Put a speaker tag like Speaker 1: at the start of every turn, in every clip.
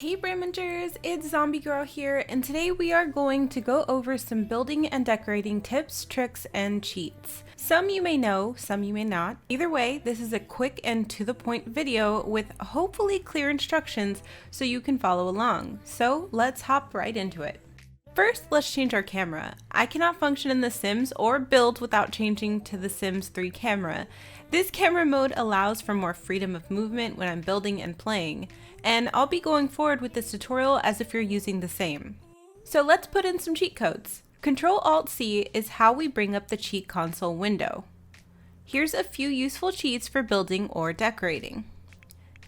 Speaker 1: Hey Bramingers, it's Zombie Girl here, and today we are going to go over some building and decorating tips, tricks, and cheats. Some you may know, some you may not. Either way, this is a quick and to the point video with hopefully clear instructions so you can follow along. So let's hop right into it. First, let's change our camera. I cannot function in The Sims or build without changing to the Sims 3 camera. This camera mode allows for more freedom of movement when I'm building and playing, and I'll be going forward with this tutorial as if you're using the same. So let's put in some cheat codes. Ctrl-Alt-C is how we bring up the cheat console window. Here's a few useful cheats for building or decorating.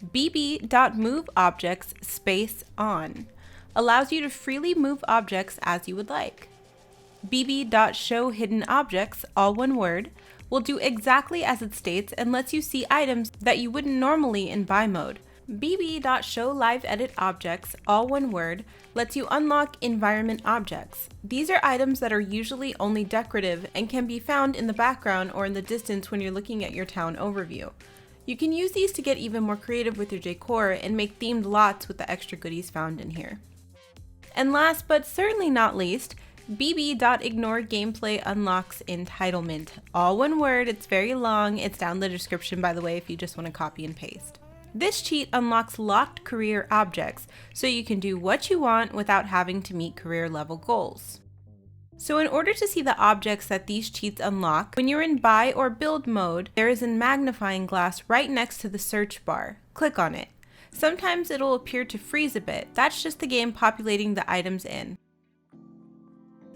Speaker 1: bb.moveobjects space on allows you to freely move objects as you would like. bb.showhiddenobjects, all one word, will do exactly as it states and lets you see items that you wouldn't normally in buy mode. bb.showliveeditobjects, all one word, lets you unlock environment objects. These are items that are usually only decorative and can be found in the background or in the distance when you're looking at your town overview. You can use these to get even more creative with your decor and make themed lots with the extra goodies found in here. And last but certainly not least, bb.ignoregameplayunlocksentitlement. All one word, it's very long, it's down in the description by the way if you just want to copy and paste. This cheat unlocks locked career objects, so you can do what you want without having to meet career level goals. So in order to see the objects that these cheats unlock, when you're in buy or build mode, there is a magnifying glass right next to the search bar. Click on it. Sometimes it'll appear to freeze a bit. That's just the game populating the items in.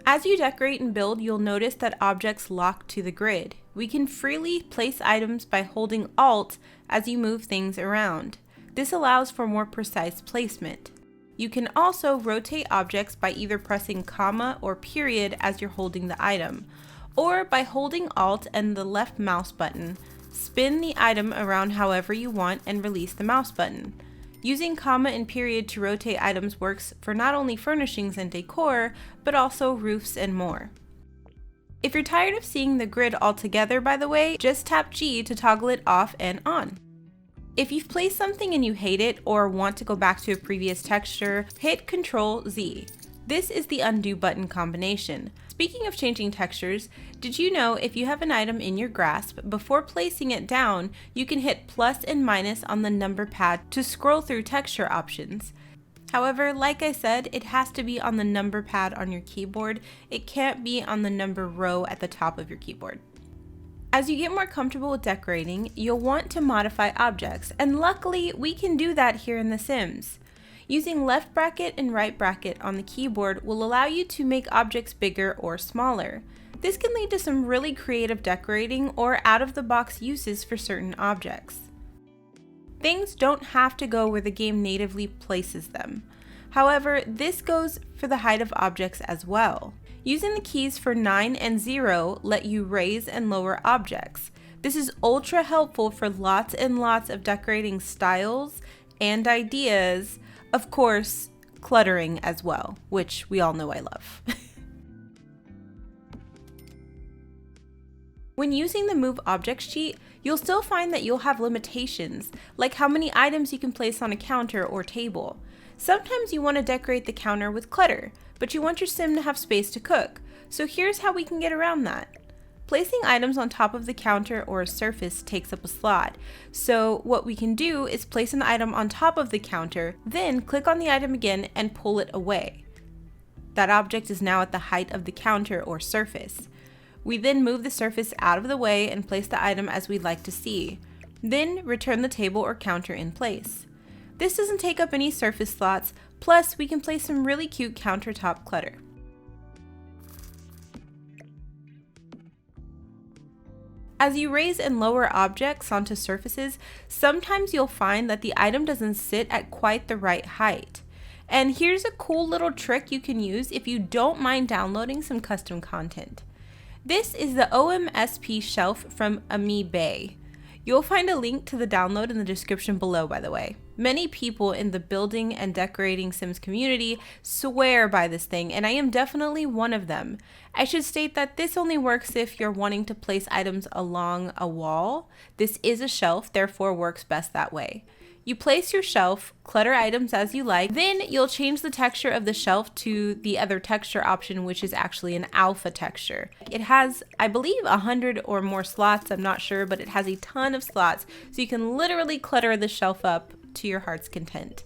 Speaker 1: As you decorate and build, you'll notice that objects lock to the grid. We can freely place items by holding Alt as you move things around. This allows for more precise placement. You can also rotate objects by either pressing comma or period as you're holding the item, or by holding Alt and the left mouse button. Spin the item around however you want and release the mouse button. Using comma and period to rotate items works for not only furnishings and decor, but also roofs and more. If you're tired of seeing the grid altogether, by the way, just tap G to toggle it off and on. If you've placed something and you hate it or want to go back to a previous texture, hit Ctrl-Z. This is the undo button combination. Speaking of changing textures, did you know if you have an item in your grasp, before placing it down, you can hit plus and minus on the number pad to scroll through texture options. However, like I said, it has to be on the number pad on your keyboard. It can't be on the number row at the top of your keyboard. As you get more comfortable with decorating, you'll want to modify objects, and luckily we can do that here in The Sims. Using left bracket and right bracket on the keyboard will allow you to make objects bigger or smaller. This can lead to some really creative decorating or out-of-the-box uses for certain objects. Things don't have to go where the game natively places them. However, this goes for the height of objects as well. Using the keys for 9 and 0 let you raise and lower objects. This is ultra helpful for lots and lots of decorating styles and ideas. Of course, cluttering as well, which we all know I love. When using the Move Objects cheat, you'll still find that you'll have limitations, like how many items you can place on a counter or table. Sometimes you want to decorate the counter with clutter, but you want your sim to have space to cook, so here's how we can get around that. Placing items on top of the counter or a surface takes up a slot, so what we can do is place an item on top of the counter, then click on the item again and pull it away. That object is now at the height of the counter or surface. We then move the surface out of the way and place the item as we'd like to see, then return the table or counter in place. This doesn't take up any surface slots, plus we can place some really cute countertop clutter. As you raise and lower objects onto surfaces, sometimes you'll find that the item doesn't sit at quite the right height. And here's a cool little trick you can use if you don't mind downloading some custom content. This is the OMSP shelf from AMOEBAE. You'll find a link to the download in the description below, by the way. Many people in the building and decorating Sims community swear by this thing, and I am definitely one of them. I should state that this only works if you're wanting to place items along a wall. This is a shelf, therefore works best that way. You place your shelf, clutter items as you like, then you'll change the texture of the shelf to the other texture option, which is actually an alpha texture. It has, I believe, 100 or more slots, I'm not sure, but it has a ton of slots, so you can literally clutter the shelf up to your heart's content.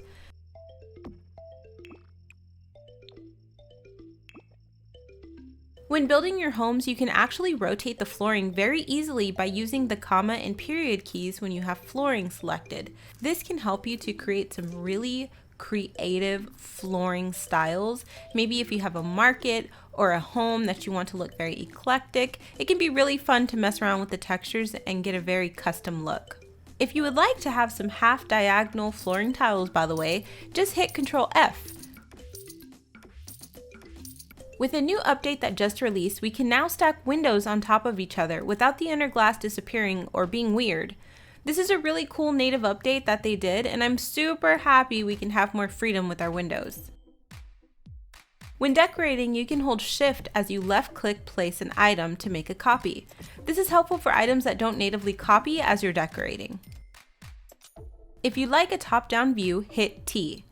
Speaker 1: When building your homes, you can actually rotate the flooring very easily by using the comma and period keys when you have flooring selected. This can help you to create some really creative flooring styles. Maybe if you have a market or a home that you want to look very eclectic, it can be really fun to mess around with the textures and get a very custom look. If you would like to have some half diagonal flooring tiles, by the way, just hit Ctrl F. With a new update that just released, we can now stack windows on top of each other without the inner glass disappearing or being weird. This is a really cool native update that they did, and I'm super happy we can have more freedom with our windows. When decorating, you can hold Shift as you left-click place an item to make a copy. This is helpful for items that don't natively copy as you're decorating. If you like a top-down view, hit T.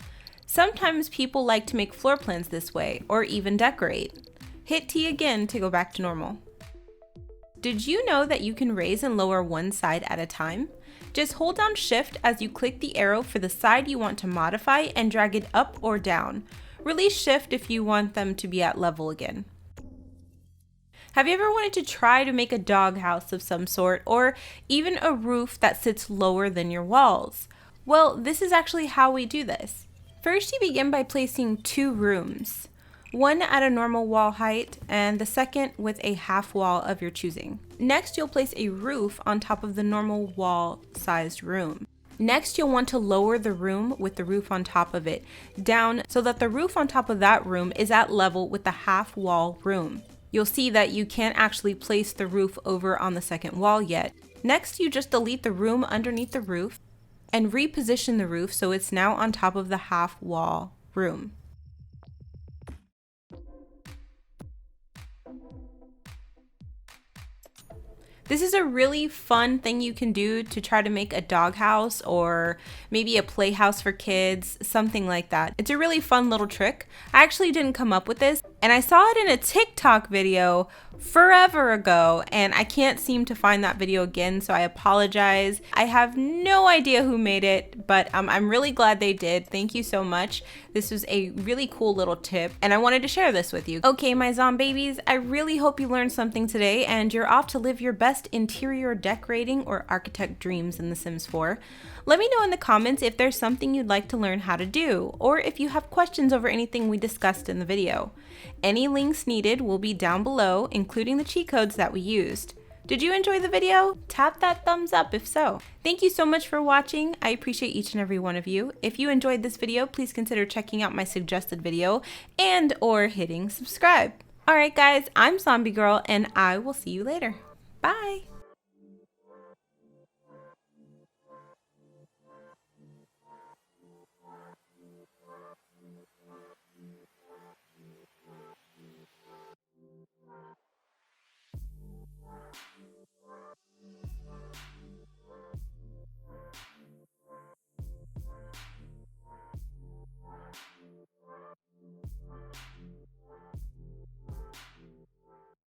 Speaker 1: Sometimes people like to make floor plans this way, or even decorate. Hit T again to go back to normal. Did you know that you can raise and lower one side at a time? Just hold down Shift as you click the arrow for the side you want to modify and drag it up or down. Release Shift if you want them to be at level again. Have you ever wanted to try to make a doghouse of some sort, or even a roof that sits lower than your walls? Well, this is actually how we do this. First, you begin by placing two rooms, one at a normal wall height and the second with a half wall of your choosing. Next, you'll place a roof on top of the normal wall-sized room. Next, you'll want to lower the room with the roof on top of it down so that the roof on top of that room is at level with the half wall room. You'll see that you can't actually place the roof over on the second wall yet. Next, you just delete the room underneath the roof and reposition the roof so it's now on top of the half wall room. This is a really fun thing you can do to try to make a doghouse or maybe a playhouse for kids, something like that. It's a really fun little trick. I actually didn't come up with this, and I saw it in a TikTok video forever ago, and I can't seem to find that video again, so I apologize. I have no idea who made it, but I'm really glad they did. Thank you so much. This was a really cool little tip, and I wanted to share this with you. Okay, my Zombabies, I really hope you learned something today, and you're off to live your best interior decorating or architect dreams in The Sims 4. Let me know in the comments if there's something you'd like to learn how to do, or if you have questions over anything we discussed in the video. Any links needed will be down below, including the cheat codes that we used. Did you enjoy the video? Tap that thumbs up if so. Thank you so much for watching. I appreciate each and every one of you. If you enjoyed this video, please consider checking out my suggested video and or hitting subscribe. Alright guys, I'm Zombie Girl and I will see you later. Bye!